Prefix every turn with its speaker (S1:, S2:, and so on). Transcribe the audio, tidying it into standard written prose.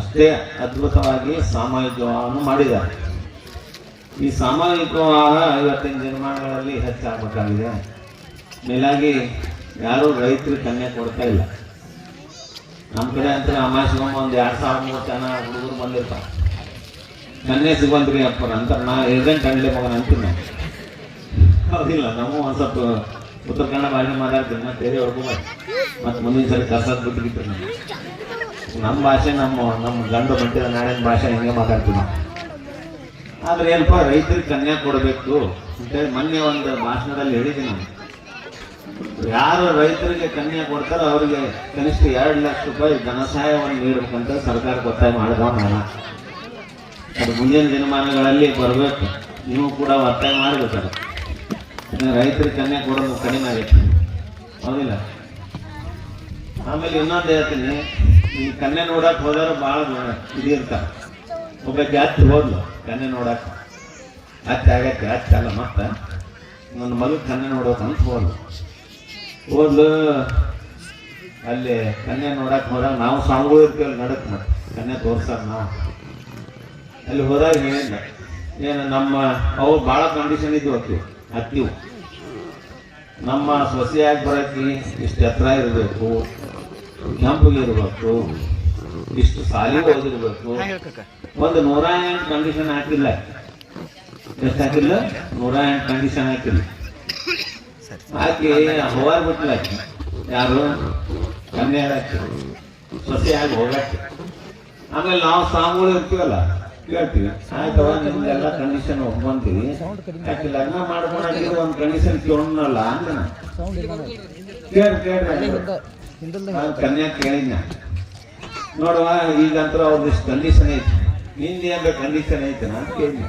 S1: ಅಷ್ಟೇ ಅದ್ಭುತವಾಗಿ ಸಾಮೂಹಿಕ ವಿವಾಹವನ್ನು ಮಾಡಿದ್ದಾರೆ. ಈ ಸಾಮೂಹಿಕ ವಿವಾಹ ಇವತ್ತಿನ ದಿನಮಾನಗಳಲ್ಲಿ ಹೆಚ್ಚಾಗಬೇಕಾಗಿದೆ. ಮೇಲಾಗಿ ಯಾರೂ ರೈತರಿಗೆ ಕನ್ಯೆ ಕೊಡ್ತಾ ಇಲ್ಲ. ನಮ್ಮ ಕಡೆ ಅಂತ ಅಮಾಸಿಗೊಮ್ಮ ಒಂದು 2,000-3,000 ಜನ ಹುಡುಗರು ಬಂದಿರ್ತಾರೆ. ಕನ್ಯೆ ಸಿಗುವಂತ್ರಿ ಅಪ್ಪರ ಅಂತ ನಾ ಏಜೆಂಟ್ ಅಂಡ್ಲೆ ಮಗನ ಅಂತೀನಿ. ಹೌದಿಲ್ಲ, ನಾವು ಒಂದು ಸ್ವಲ್ಪ ಉತ್ತರ ಕನ್ನಡ ಭಾಷೆ ಮಾತಾಡ್ತೀನಿ. ಮತ್ತೆ ಬೇರೆ ಹೊಡ್ಕೊಬಾರ್ದು, ಮತ್ತು ಮುಂದಿನ ಸರಿ ಕಸದ ಬಿಟ್ಟಿರ್ತೀನಿ. ನಮ್ಮ ಭಾಷೆ ನಮ್ಮ ಗಂಡು ಬಂಟಿದ ನಾಡಿನ ಭಾಷೆ ಹಿಂಗೆ ಮಾತಾಡ್ತೀವಿ. ಆದರೆ ಏನಪ್ಪ, ರೈತರಿಗೆ ಕನ್ಯಾ ಕೊಡಬೇಕು ಅಂತೇಳಿ ಮೊನ್ನೆ ಒಂದು ಭಾಷಣದಲ್ಲಿ ಹೇಳಿದ್ದೀನಿ ನಾನು. ಯಾರು ರೈತರಿಗೆ ಕನ್ಯಾ ಕೊಡ್ತಾರೋ ಅವರಿಗೆ ಕನಿಷ್ಠ 2 ಲಕ್ಷ ರೂಪಾಯಿ ಧನ ಸಹಾಯವನ್ನು ನೀಡಬೇಕಂತ ಸರ್ಕಾರಕ್ಕೆ ಒತ್ತಾಯ ಮಾಡಿದವ ನಾನು. ಅದು ಮುಂದಿನ ದಿನಮಾನಗಳಲ್ಲಿ ಬರಬೇಕು. ನೀವು ಕೂಡ ಒತ್ತಾಯ ಮಾಡಬೇಕಾದ್ರೆ ರೈತರಿಗೆ ಕನ್ಯಾ ಕೊಡೋದು ಕಡಿಮೆ ಆಗೈತೆ, ಹೌದಿಲ್ಲ? ಆಮೇಲೆ ಇನ್ನೊಂದು ಹೇಳ್ತೀನಿ, ಈ ಕನ್ಯೆ ನೋಡಕ್ಕೆ ಹೋದವರು ಭಾಳ ಇದು ಇರ್ತಾರೆ. ಒಬ್ಬ ಜಾತಿ ಹೋದ್ಲು ಕನ್ಯೆ ನೋಡಕ್ಕೆ, ಆಗತ್ತೆ ಅಲ್ಲ, ಮತ್ತೆ ನನ್ನ ಮಗು ಕನ್ಯೆ ನೋಡೋಕಂತ ಹೋದ್ಲು. ಅಲ್ಲಿ ಕನ್ಯೆ ನೋಡಕ್ಕೆ ಹೋದಾಗ ನಾವು ಸ್ವಾಮಿಗಳು ಇರ್ತೀವಲ್ಲ ನಡಕ್, ಮತ್ತೆ ಕನ್ಯೆ ತೋರ್ಸಾರ ನಾವು. ಅಲ್ಲಿ ಹೋದಾಗ ಹೇಳಿಲ್ಲ ಏನು, ನಮ್ಮ ಅವು ಭಾಳ ಕಂಡೀಷನ್ ಇದ್ವು ಹತ್ತಿವು. ನಮ್ಮ ಸೊಸೆಯಾಗಿ ಬರೋಕ್ಕೆ ಇಷ್ಟು ಎತ್ತರ ಇರಬೇಕು, ಕೆಂಪಿಗೆ ಇರಬೇಕು, ಇಷ್ಟು ಸಾಲಿಗೆ ಓದಿರ್ಬೇಕು. ಒಂದು 108 ಕಂಡೀಷನ್ ಹಾಕಿಲ್ಲ. ಎಷ್ಟು ಹಾಕಿಲ್ಲ? 108 ಕಂಡೀಷನ್ ಹಾಕಿಲ್ಲ. ಹಾಕಿ ಹೋಗಾರ್ ಬಿಟ್ಟಿಲ್ಲ. ಯಾರು ಕನ್ಯೆ ಹಾಕಿ ಸೊಸೆಯಾಗಿ ಹೋಗಕ್ಕೆ. ಆಮೇಲೆ ನಾವು ಸ್ವಾಮಿಗಳು ಇರ್ತೀವಲ್ಲ, ಕೇಳ್ತೀವಿ, ಆಯ್ತವ ನಿಮ್ಗೆಲ್ಲ ಕಂಡೀಷನ್ ಒಪ್ಕೊಂತೀವಿ, ಯಾಕೆ ಲಗ್ನ ಮಾಡ್ಕೊಂಡಾಗಿರೋ ಒಂದು ಕಂಡೀಷನ್ ಕೇಳೋಣಲ್ಲ ಅಂದ್ರೆ ಕೇಳ್ರಿ ಕನ್ಯಾ ಕೇಳಿದ್ನ. ನೋಡುವ ಈಗಂತೂ ಅವ್ರದ್ದು ಕಂಡೀಷನ್ ಐತಿ, ನಿಂದೇನು ಕಂಡೀಷನ್ ಐತೆ ಅಂತ ಕೇಳಿದ್ನ.